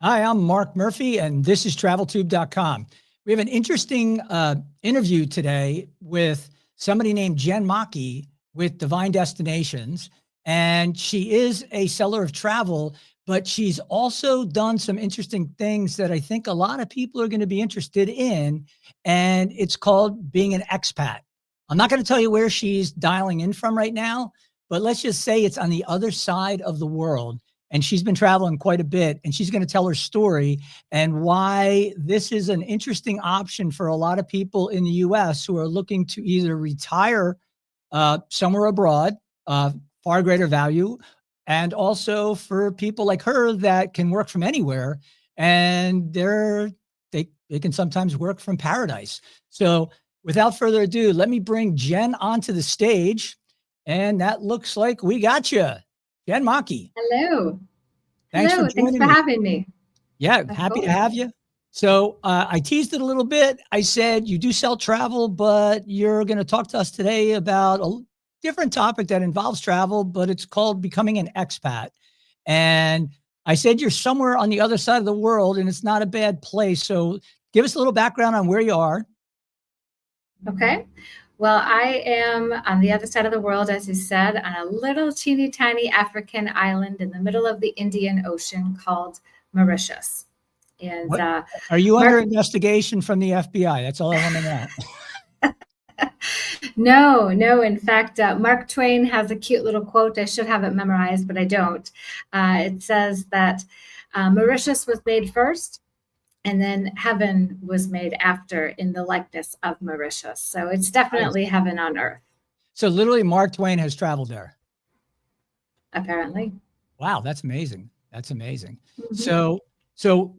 Hi, I'm Mark Murphy, and this is TravelTube.com. We have an interesting interview today with somebody named Jen Maki with Divine Destinations. And she is a seller of travel, but she's also done some interesting things that I think a lot of people are going to be interested in. And it's called being an expat. I'm not going to tell you where she's dialing in from right now, but let's just say it's on the other side of the world, and she's been traveling quite a bit, and she's going to tell her story and why this is an interesting option for a lot of people in the US who are looking to either retire somewhere abroad, far greater value, and also for people like her that can work from anywhere, and they can sometimes work from paradise. So without further ado, let me bring Jen onto the stage, and that looks like we got you. Jen Maki. Hello. Thanks for Hello. Thanks joining for me. having me. Yeah, Of happy to course. have you. So I teased it a little bit. I said you do sell travel, but you're going to talk to us today about a different topic that involves travel, but it's called becoming an expat. And I said you're somewhere on the other side of the world, and it's not a bad place. So give us a little background on where you are. Okay. Well, I am on the other side of the world, as you said, on a little teeny tiny African island in the middle of the Indian Ocean called Mauritius. And What are you under Mark, investigation from the FBI? That's all I want to know. no, no. In fact, Mark Twain has a cute little quote. I should have it memorized, but I don't. It says that Mauritius was made first, and then heaven was made after in the likeness of Mauritius. So it's Nice. definitely heaven on earth, So literally, Mark Twain has traveled there. apparently. Wow, that's amazing. That's amazing. Mhm. So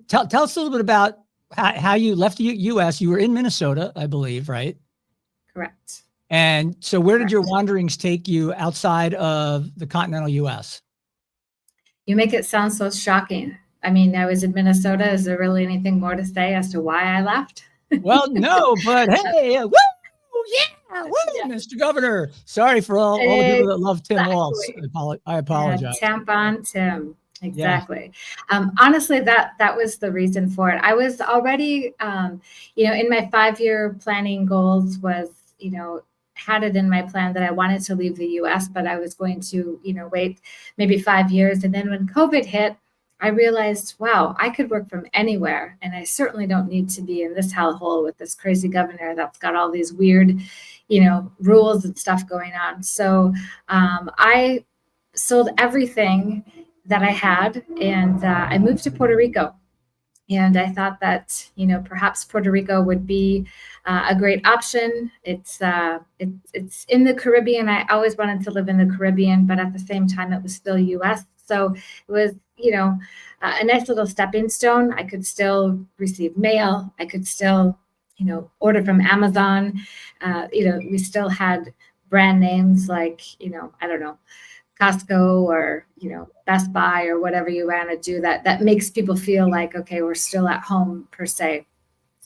tell us a little bit about how you left the U.S. You were in Minnesota, I believe, right? Correct. And so where did your Correct. wanderings take you outside of the continental U.S.? You make it sound so shocking. I mean, I was in Minnesota. Is there really anything more to say as to why I left? Well, no, but hey, woo, yeah, woo, Yeah, Mr. Governor. Sorry for all the people that love Tim Walz. exactly. I Yeah, apologize. tampon Tim. Yeah. Exactly. Honestly, that was the reason for it. I was already, in my 5-year planning goals was, had it in my plan that I wanted to leave the U.S., but I was going to, wait maybe 5 years. And then when COVID hit, I realized, wow, I could work from anywhere, and I certainly don't need to be in this hellhole with this crazy governor that's got all these weird, rules and stuff going on. So I sold everything that I had, and I moved to Puerto Rico. And I thought that perhaps Puerto Rico would be a great option. It's in the Caribbean. I always wanted to live in the Caribbean, but at the same time, it was still U.S. So it was a nice little stepping stone. I could still receive mail. I could still order from Amazon. We still had brand names like I don't know, Costco or Best Buy or whatever you want to do that makes people feel like, okay, we're still at home per se.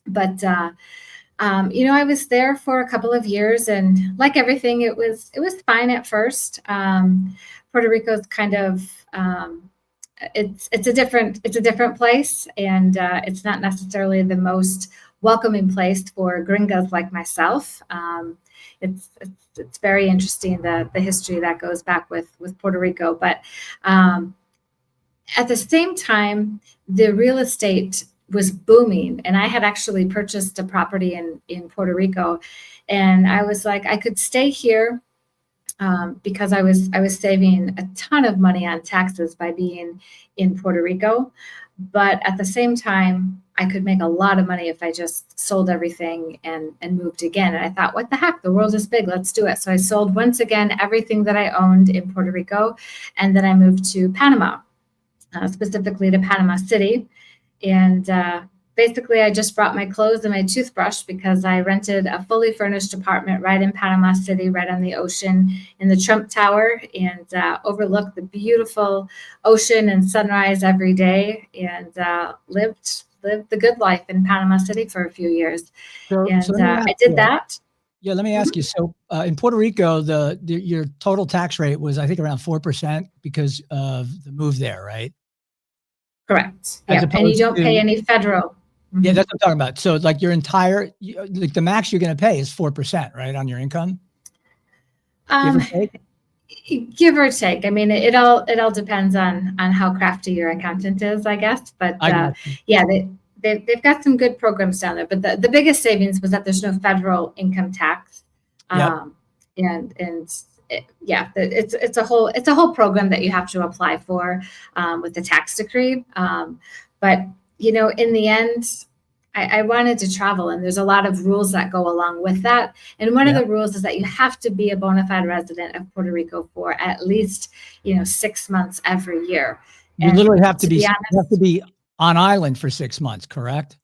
But I was there for a couple of years, and like everything, it was fine at first. Puerto Rico's kind of it's a different place, and it's not necessarily the most welcoming place for gringas like myself. It's very interesting, the history that goes back with Puerto Rico, but um, at the same time, the real estate was booming, and I had actually purchased a property in Puerto Rico, and I was like, I could stay here because I was saving a ton of money on taxes by being in Puerto Rico, but at the same time, I could make a lot of money if I just sold everything and moved again. And I thought, what the heck? The world is big. Let's do it. So I sold once again everything that I owned in Puerto Rico, and then I moved to Panama, specifically to Panama City. And basically, I just brought my clothes and my toothbrush because I rented a fully furnished apartment right in Panama City, right on the ocean in the Trump Tower, and overlooked the beautiful ocean and sunrise every day, and lived the good life in Panama City for a few years. So And let me ask I did you. that. Yeah, let me ask Mhm. you. So in Puerto Rico, your total tax rate was, I think, around 4% because of the move there, right? Correct. As Yeah, and you opposed don't pay to, any federal. yeah, Mhm. that's what I'm talking about. So like your entire, like the max you're going to pay is 4%, right, on your income, give or Um, take. give or take. I mean, it all depends on how crafty your accountant is, I guess. But I got you. yeah, they've got some good programs down there. But the biggest savings was that there's no federal income tax, Yep. and yeah, it's a whole program that you have to apply for with the tax decree. But in the end, I wanted to travel, and there's a lot of rules that go along with that. And one of Yep. the rules is that you have to be a bona fide resident of Puerto Rico for at least 6 months every year. You And literally have to to be, be you have to honest, be on island for 6 months, correct?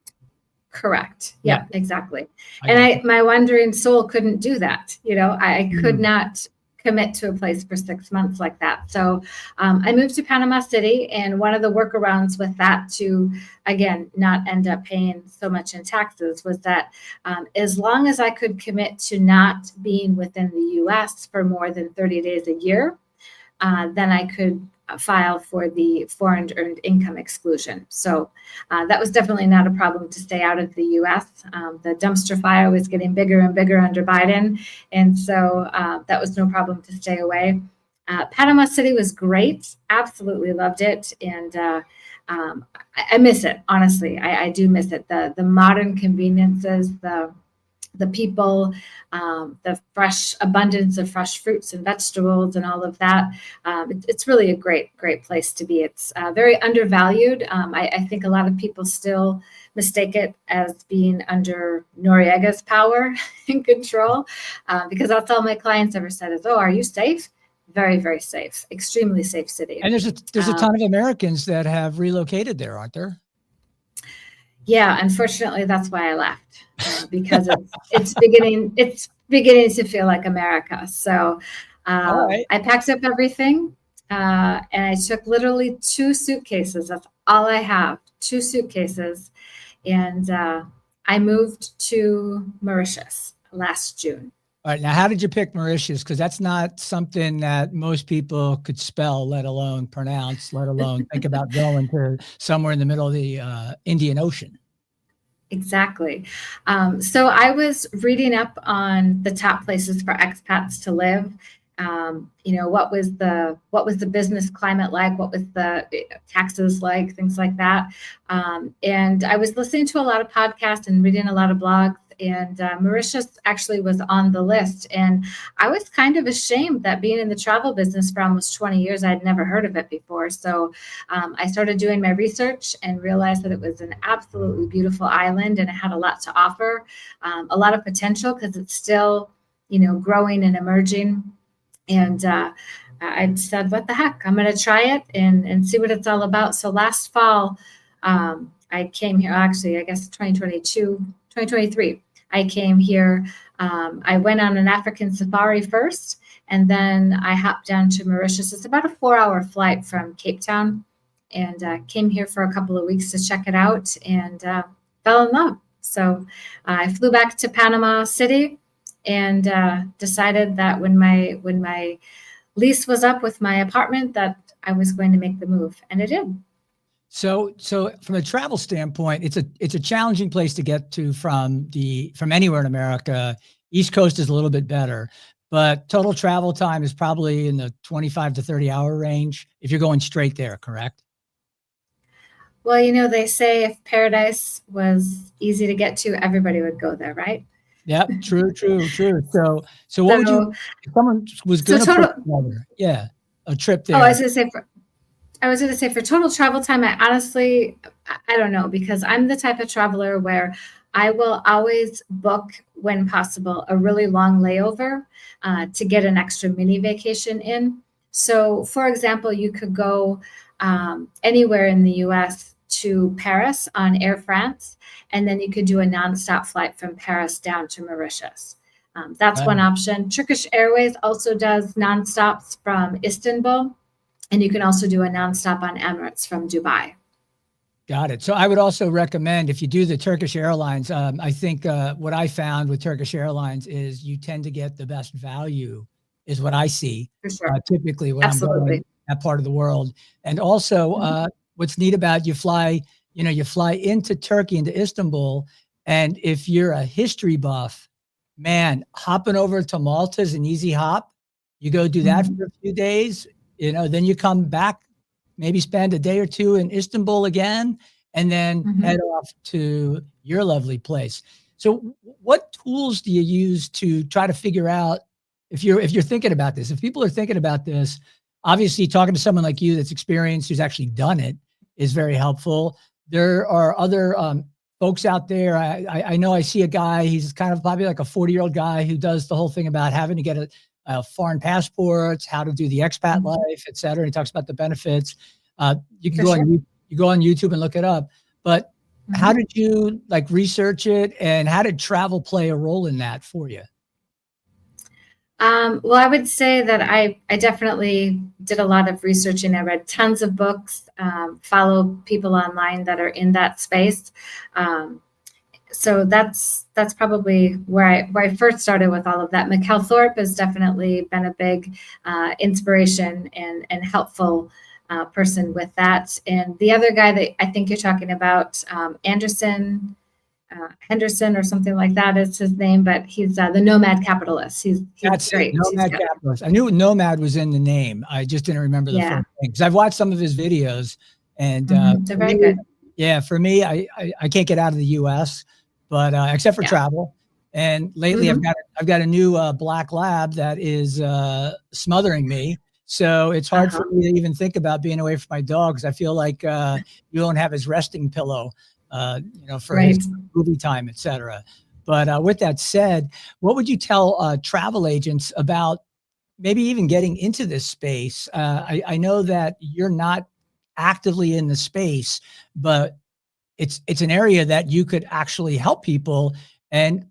correct. Yeah, Yeah, exactly. I And got you. my wandering soul couldn't do that. I could Mm. not commit to a place for 6 months like that. So I moved to Panama City, and one of the workarounds with that to, again, not end up paying so much in taxes was that as long as I could commit to not being within the U.S. for more than 30 days a year, then I could file for the foreign earned income exclusion. So that was definitely not a problem to stay out of the U.S. The dumpster fire was getting bigger and bigger under Biden, and so that was no problem to stay away. Panama City was great, absolutely loved it, and I miss it, honestly. I do miss it. The modern conveniences, the people, the fresh abundance of fresh fruits and vegetables and all of that. It's really a great, great place to be. It's very undervalued. I think a lot of people still mistake it as being under Noriega's power and control, because that's all my clients ever said is, "Oh, are you safe?" Very, very safe, extremely safe city. And there's a ton of Americans that have relocated there, aren't there? Yeah, unfortunately, that's why I left, because it's beginning to feel like America. So All right. I packed up everything, and I took literally 2 suitcases. That's all I have, 2 suitcases, and I moved to Mauritius last June. All right. Now, how did you pick Mauritius? Because that's not something that most people could spell, let alone pronounce, let alone think about going to somewhere in the middle of the Indian Ocean. Exactly. So I was reading up on the top places for expats to live. What was the business climate like? What was the taxes like? Things like that. And I was listening to a lot of podcasts and reading a lot of blogs. And Mauritius actually was on the list. And I was kind of ashamed that being in the travel business for almost 20 years, I'd never heard of it before. So I started doing my research and realized that it was an absolutely beautiful island, and it had a lot to offer, a lot of potential because it's still, growing and emerging. And I said, what the heck? I'm going to try it and see what it's all about. So last fall, I came here, actually, I guess 2023. I came here. I went on an African safari first, and then I hopped down to Mauritius. It's about a 4-hour flight from Cape Town, and came here for a couple of weeks to check it out, and fell in love. So I flew back to Panama City, and decided that when my lease was up with my apartment, that I was going to make the move, and I did. So from a travel standpoint, it's a challenging place to get to from anywhere in America. East Coast is a little bit better, but total travel time is probably in the 25 to 30 hour range if you're going straight there, correct? Well, they say if paradise was easy to get to, everybody would go there, right? Yep, true. So what would you, So, if someone was so going to put total. together, yeah, a trip Oh, there? I was going to say for total travel time, I don't know, because I'm the type of traveler where I will always book, when possible, a really long layover to get an extra mini vacation in. So, for example, you could go anywhere in the US to Paris on Air France, and then you could do a nonstop flight from Paris down to Mauritius. That's one option. Turkish Airways also does nonstops from Istanbul, and you can also do a nonstop on Emirates from Dubai. Got it. So I would also recommend, if you do the Turkish Airlines, I think what I found with Turkish Airlines is you tend to get the best value, is what I see For sure. typically when I'm going Absolutely. that part of the world. And also, what's neat about you fly into Turkey, into Istanbul, and if you're a history buff, man, hopping over to Malta is an easy hop. You go do that for a few days, then you come back, maybe spend a day or two in Istanbul again, and then head off to your lovely place. So what tools do you use to try to figure out if you're thinking about this? If people are thinking about this, obviously talking to someone like you that's experienced, who's actually done it, is very helpful. There are other folks out there. I know I see a guy, he's kind of probably like a 40-year-old guy who does the whole thing about having to get a foreign passports, how to do the expat life, et cetera. He talks about the benefits. You can go on YouTube and look it up. But how did you research it, and how did travel play a role in that for you? Well, I would say that I definitely did a lot of research, and I read tons of books, follow people online that are in that space. So that's probably where I first started with all of that. Mikkel Thorpe has definitely been a big inspiration and helpful person with that. And the other guy that I think you're talking about, Henderson or something like that is his name, but he's the Nomad Capitalist. He's great. Nomad Capitalist. I knew Nomad was in the name. I just didn't remember the full thing, because I've watched some of his videos, and they're very good. Yeah, for me, I can't get out of the U.S., but except for travel. And lately, I've got a new black lab that is smothering me. So it's hard for me to even think about being away from my dog, because I feel like you don't have his resting pillow, for his movie time, et cetera. But with that said, what would you tell travel agents about maybe even getting into this space? I know that you're not actively in the space, but it's an area that you could actually help people. And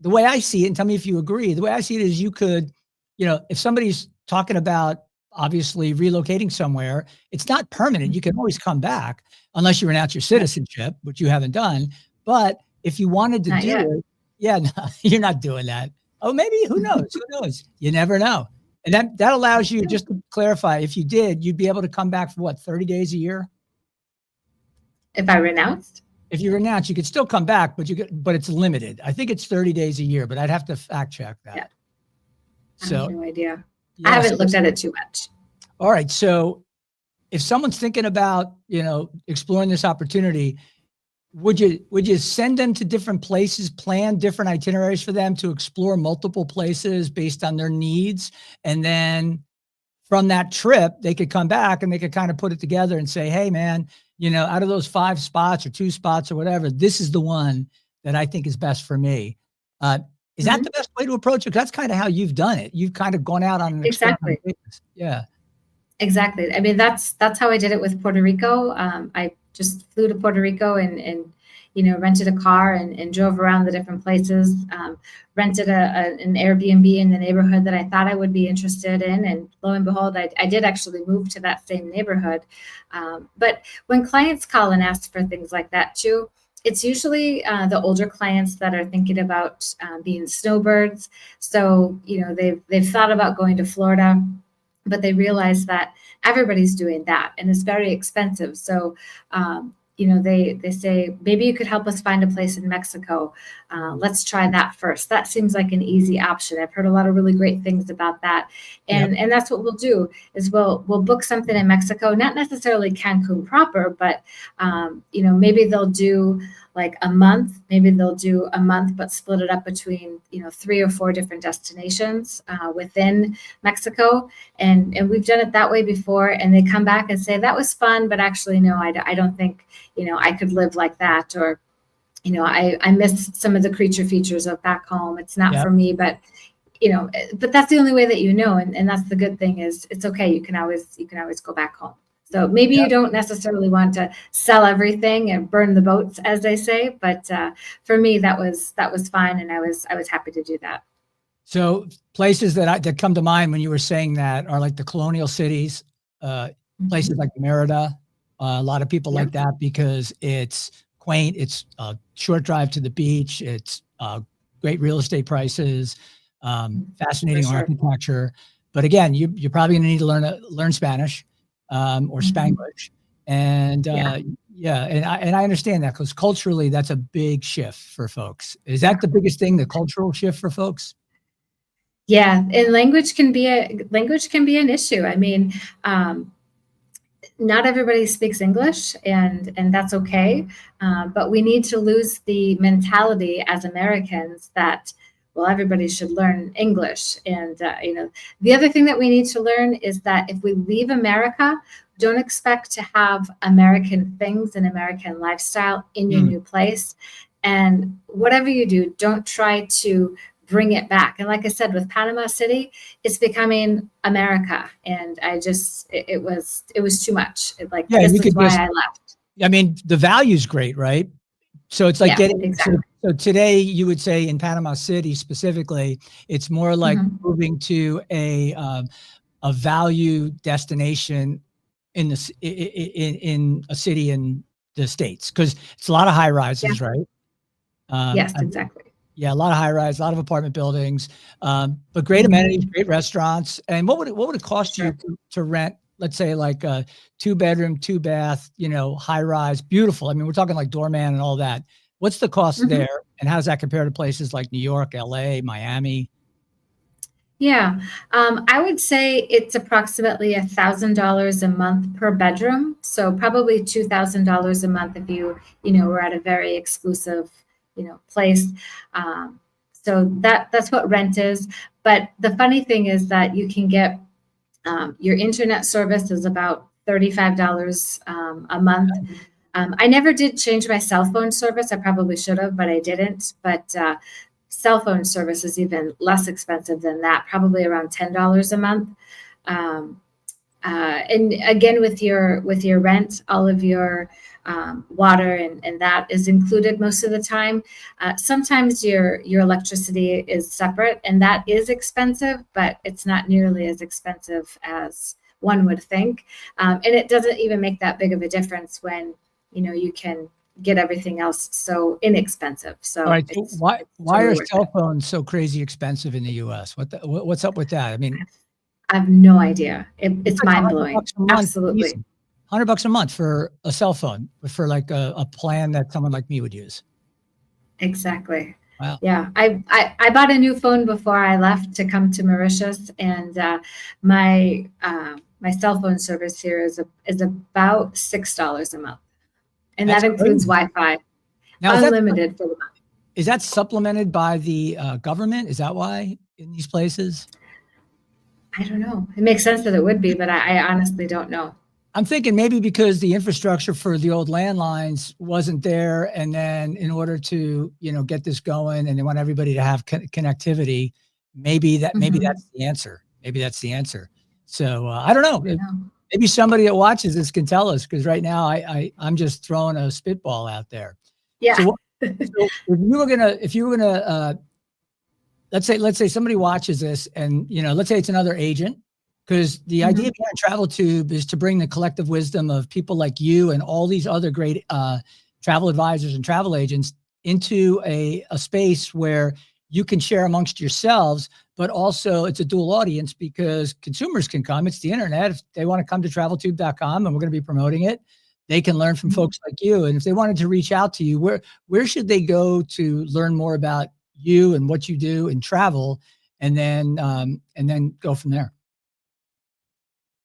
the way I see it, and tell me if you agree, the way I see it is you could, if somebody's talking about obviously relocating somewhere, it's not permanent. You can always come back unless you renounce your citizenship, which you haven't done. But if you wanted to do it, no, you're not doing that. Oh, maybe, who knows? Who knows? You never know. And that allows you, just to clarify, if you did, you'd be able to come back for what, 30 days a year? If I renounced? If you renounce, you could still come back, but it's limited. I think it's 30 days a year, but I'd have to fact check that. Yeah. So, I have no idea. I haven't looked at it too much. All right. So if someone's thinking about, exploring this opportunity, would you send them to different places, plan different itineraries for them to explore multiple places based on their needs? And then from that trip, they could come back and they could kind of put it together and say, hey man, out of those 5 spots or 2 spots or whatever, this is the one that I think is best for me. Is that the best way to approach it? Because that's kind of how you've done it. You've kind of gone out on an Exactly. basis. Yeah. Exactly. I mean, that's how I did it with Puerto Rico. I just flew to Puerto Rico and rented a car and drove around the different places, rented an Airbnb in the neighborhood that I thought I would be interested in. And lo and behold, I did actually move to that same neighborhood. But when clients call and ask for things like that too, it's usually the older clients that are thinking about being snowbirds. So, they've thought about going to Florida, but they realize that everybody's doing that and it's very expensive. So, they say, maybe you could help us find a place in Mexico. Let's try that first. That seems like an easy option. I've heard a lot of really great things about that. And that's what we'll do is we'll book something in Mexico, not necessarily Cancun proper, but, maybe they'll do like a month, but split it up between, 3 or 4 different destinations within Mexico. And we've done it that way before. And they come back and say, that was fun, but actually, no, I don't think, I could live like that. Or, I miss some of the creature features of back home. It's not for me, but but that's the only way that and that's the good thing is it's okay. You can always go back home. So maybe you don't necessarily want to sell everything and burn the boats, as they say. But for me, that was fine, and I was happy to do that. So places that come to mind when you were saying that are like the colonial cities, places like Merida. A lot of people like that because it's quaint. It's a short drive to the beach. It's great real estate prices, fascinating architecture. But again, you're probably going to need to learn Spanish or Spanglish. And Yeah. yeah, and I understand that because culturally that's a big shift for folks. Is that the biggest thing, the cultural shift for folks? Yeah, and language can be an issue. I mean, not everybody speaks English, and that's okay. But we need to lose the mentality as Americans that, well, everybody should learn English. And the other thing that we need to learn is that if we leave America, don't expect to have American things and American lifestyle in your Mm. new place. And whatever you do, don't try to bring it back. And like I said, with Panama City, it's becoming America, and it was too much. Like, Yeah, this you is could why just, I left. I mean, the value's great, right? So it's like Yeah, getting, so, exactly. so today you would say in Panama City specifically, it's more like Mhm. moving to a value destination in in a city in the States, because it's a lot of high Yeah. rises, right? Yes, I exactly. Yeah, a lot of high rise, a lot of apartment buildings, but great amenities, Mhm. great restaurants. And what would it cost you Sure. to rent, let's say, like a 2 bedroom, 2 bath, high rise, beautiful. I mean, we're talking like doorman and all that. What's the cost Mhm. there, and how does that compare to places like New York, LA, Miami? Yeah, I would say it's approximately $1,000 a month per bedroom. So probably $2,000 a month if we're at a very exclusive, place. So that's what rent is. But the funny thing is that you can get your internet service is about $35 a month. I never did change my cell phone service. I probably should have, but I didn't. But cell phone service is even less expensive than that, probably around $10 a month. Um, and again, with your rent, all of your water and that is included most of the time. Sometimes your electricity is separate, and that is expensive, but it's not nearly as expensive as one would think. And it doesn't even make that big of a difference when you can get everything else so inexpensive. All So right, so it's why totally are worth cell it. phones so crazy expensive in the US? What's up with that? I mean, I have no idea. it's It's like mind 100 blowing. bucks a month, Absolutely. easy. 100 bucks a month for a cell phone, for like a plan that someone like me would use. Exactly. Wow. Yeah, I bought a new phone before I left to come to Mauritius, and my cell phone service here is about $6 a month, and That's that includes crazy. Wi-Fi, Now, unlimited for the month. is that supplemented by the government? Is that why in these places? I don't know. It makes sense that it would be, but I honestly don't know. I'm thinking maybe because the infrastructure for the old landlines wasn't there, and then in order to get this going, and they want everybody to have connectivity, maybe Mhm. that's the answer. Maybe that's the answer. So I don't know. I know. Maybe somebody that watches this can tell us, because right now I'm just throwing a spitball out there. So Yeah. what? So if you were gonna let's say somebody watches this, and let's say it's another agent, because the idea Mhm. behind travel tube is to bring the collective wisdom of people like you and all these other great travel advisors and travel agents into a space where you can share amongst yourselves, but also it's a dual audience because consumers can come. It's the internet. If they want to come to traveltube.com, and we're going to be promoting it, they can learn from Mhm. folks like you. And if they wanted to reach out to you, where should they go to learn more about you and what you do in travel, and then go from there?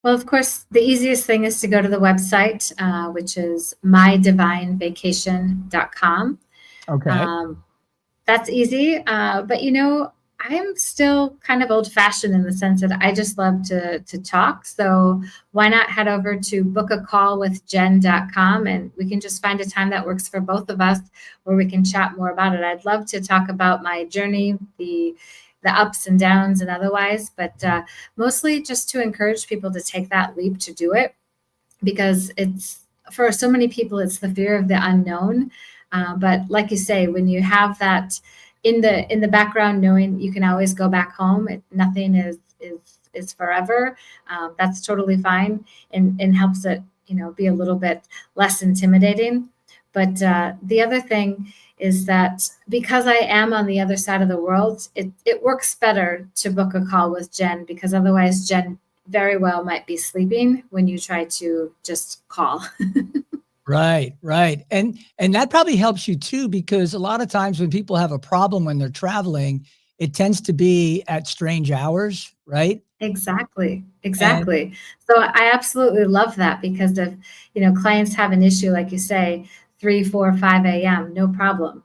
Well, of course, the easiest thing is to go to the website, which is mydivinevacation.com. Okay. Um, that's easy. But I'm still kind of old fashioned in the sense that I just love to talk. So why not head over to bookacallwithjen.com, and we can just find a time that works for both of us where we can chat more about it. I'd love to talk about my journey, the ups and downs and otherwise, but mostly just to encourage people to take that leap to do it, because it's for so many people it's the fear of the unknown. But like you say, when you have that in the background, knowing you can always go back home, nothing is forever. That's totally fine, and helps it be a little bit less intimidating. But the other thing is that because I am on the other side of the world, it works better to book a call with Jen, because otherwise Jen very well might be sleeping when you try to just call. Right, right. And that probably helps you too, because a lot of times when people have a problem when they're traveling, it tends to be at strange hours, right? Exactly, And exactly. So I absolutely love that because if, clients have an issue, like you say, 3, 4, 5 a.m., no problem.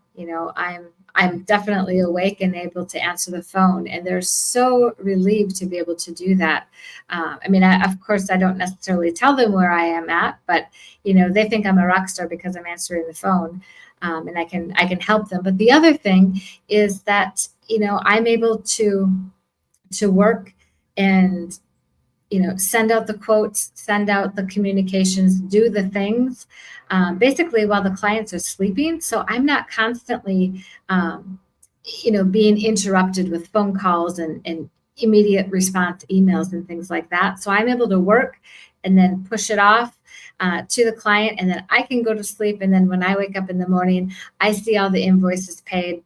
I'm definitely awake and able to answer the phone, and they're so relieved to be able to do that. I mean, of course, I don't necessarily tell them where I am at, but they think I'm a rock star because I'm answering the phone, and I can help them. But the other thing is that I'm able to work and send out the quotes, send out the communications, do the things, basically while the clients are sleeping. So I'm not constantly being interrupted with phone calls and immediate response emails and things like that. So I'm able to work and then push it off to the client, and then I can go to sleep. And then when I wake up in the morning, I see all the invoices paid.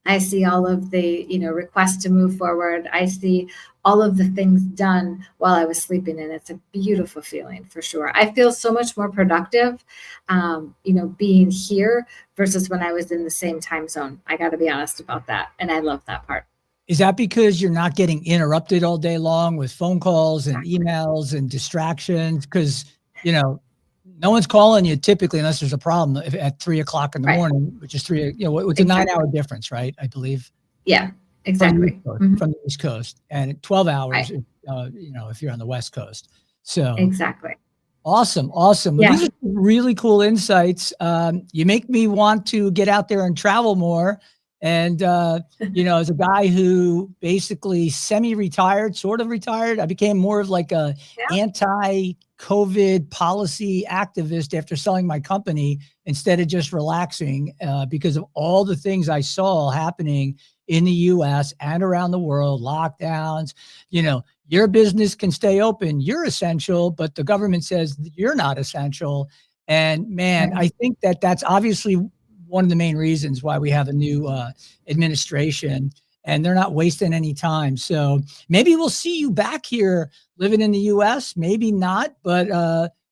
I see all of the, requests to move forward. I see all of the things done while I was sleeping, and it's a beautiful feeling for sure. I feel so much more productive, being here versus when I was in the same time zone. I got to be honest about that, and I love that part. is that because you're not getting interrupted all day long with phone calls and emails and distractions? Because, you know, no one's calling you typically unless there's a problem at 3 o'clock in the Right. morning, which is it's a Exactly. 9 hour difference, right? I believe Yeah. from the East Exactly. Coast, Mhm. from the East Coast, and 12 hours, Right. if you're on the West Coast. So Exactly. awesome, awesome. Well, Yeah. these are really cool insights. You make me want to get out there and travel more. And as a guy who basically semi-retired, sort of retired, I became more of like a Yeah. anti-COVID policy activist after selling my company instead of just relaxing, because of all the things I saw happening in the US and around the world, lockdowns, your business can stay open. You're essential, but the government says you're not essential. And man, Right. I think that that's obviously one of the main reasons why we have a new administration, and they're not wasting any time. So maybe we'll see you back here living in the US, maybe not, but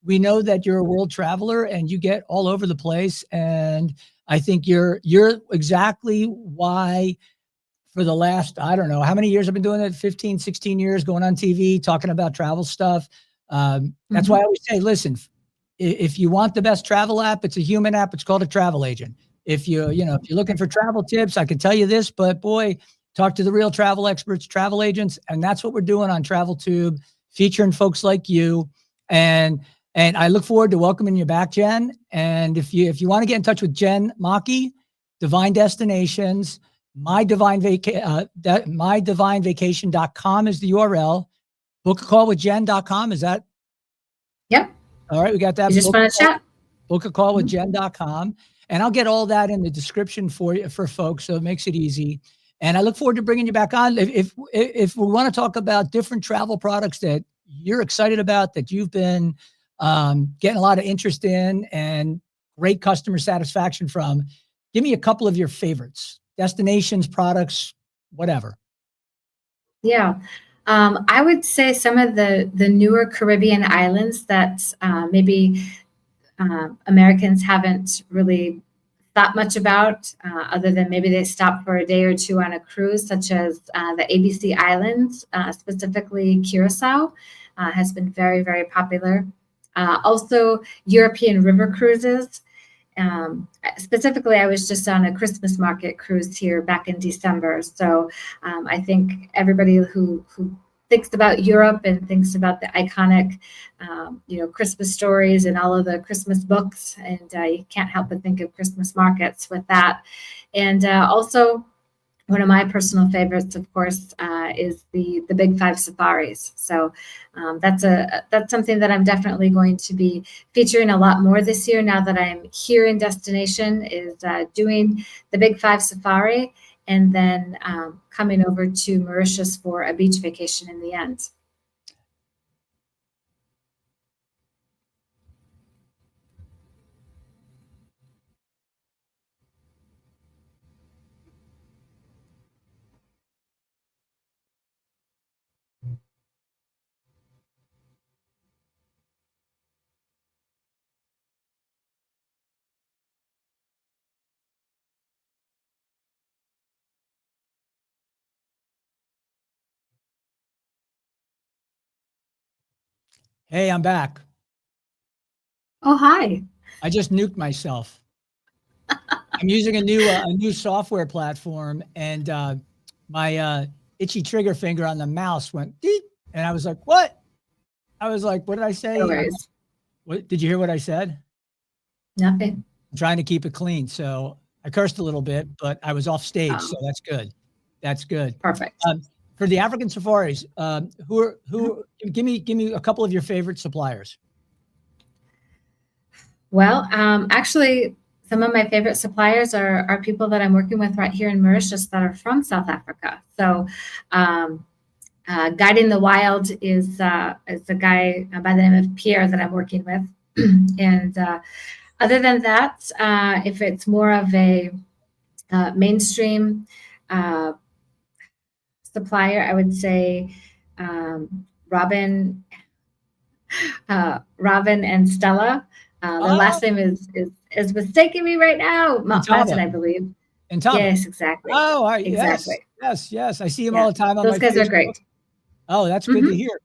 we know that you're a world traveler and you get all over the place. And I think you're exactly why for the last, I don't know, how many years I've been doing it, 15, 16 years, going on TV, talking about travel stuff. That's why I Mhm. always say, listen, if you want the best travel app, it's a human app. It's called a travel agent. If you're looking for travel tips, I can tell you this, but boy, talk to the real travel experts, travel agents. And that's what we're doing on Travel Tube, featuring folks like you. And I look forward to welcoming you back, Jen. And if you want to get in touch with Jen Maki, Divine Destinations, mydivinevacation.com is the URL. Book a call with Jen.com. Is that Yep. all right? We got You that. just want to chat. Book a call with Mhm. Jen.com. And I'll get all that in the description for you, for folks. So it makes it easy. And I look forward to bringing you back on. If we want to talk about different travel products that you're excited about, that you've been getting a lot of interest in and great customer satisfaction from, give me a couple of your favorites, destinations, products, whatever. Yeah. I would say some of the newer Caribbean islands that maybe Americans haven't really thought much about, other than maybe they stop for a day or two on a cruise, such as the ABC Islands, specifically Curacao, has been very, very popular. Also, European river cruises. Specifically, I was just on a Christmas market cruise here back in December. So I think everybody who thinks about Europe and thinks about the iconic, Christmas stories and all of the Christmas books, and you can't help but think of Christmas markets with that. And also, one of my personal favorites, of course, is the Big Five safaris. So that's something that I'm definitely going to be featuring a lot more this year. Now that I'm here in destination, is doing the Big Five safari, and then coming over to Mauritius for a beach vacation in the end. Hey, I'm back. Oh, hi. I just nuked myself. I'm using a new software platform, and my itchy trigger finger on the mouse went beep, and I was like, "What?" I was like, "What did I No say?" worries. What did you hear? What I said? Nothing. I'm trying to keep it clean, so I cursed a little bit, but I was off stage, so Oh, that's good. That's good. perfect. For the African safaris, Uh-huh. give me a couple of your favorite suppliers. Well, actually, some of my favorite suppliers are people that I'm working with right here in Mauritius that are from South Africa. So, um, Guiding the Wild is a guy by the name of Pierre that I'm working with. And other than that, if it's more of a mainstream uh, supplier, I would say Robin, Robin and Stella. Their Ah, last name is mistaking me right now. Intaba, Martin, I believe. Intaba. Yes, exactly, Oh, all right. exactly. Yes, yes, yes. I see him Yeah, all the time on those my guys are Facebook. great. Oh, that's good to Hmm. hear.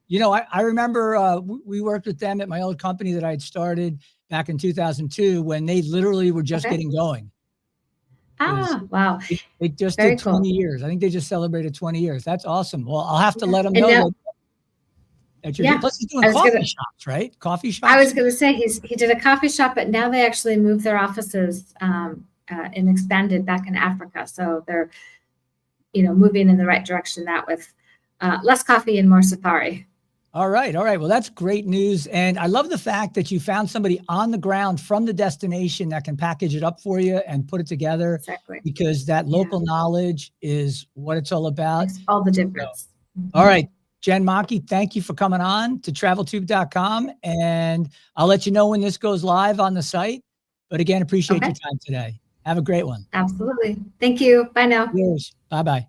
I remember we worked with them at my old company that I had started back in 2002 when they literally were just Okay. getting going. Because Ah, wow, they just very did cool. 20 years. I think they just celebrated 20 years. That's awesome. Well, I'll have to Yeah, let them and know now, that you're doing. yeah, Plus, he's doing I was coffee gonna, shops, right? Coffee I shops. was gonna say he did a coffee shop, but now they actually moved their offices and expanded back in Africa. So they're moving in the right direction. That with less coffee and more safari. All right. All right. Well, that's great news. And I love the fact that you found somebody on the ground from the destination that can package it up for you and put it together, Exactly. because that Yeah, local knowledge is what it's all about. makes all the So, difference. all Mhm. right. Jen Maki, thank you for coming on to traveltube.com. And I'll let you know when this goes live on the site. But again, appreciate your Okay, time today. Have a great one. absolutely. Thank you. Bye now. Cheers. Bye bye.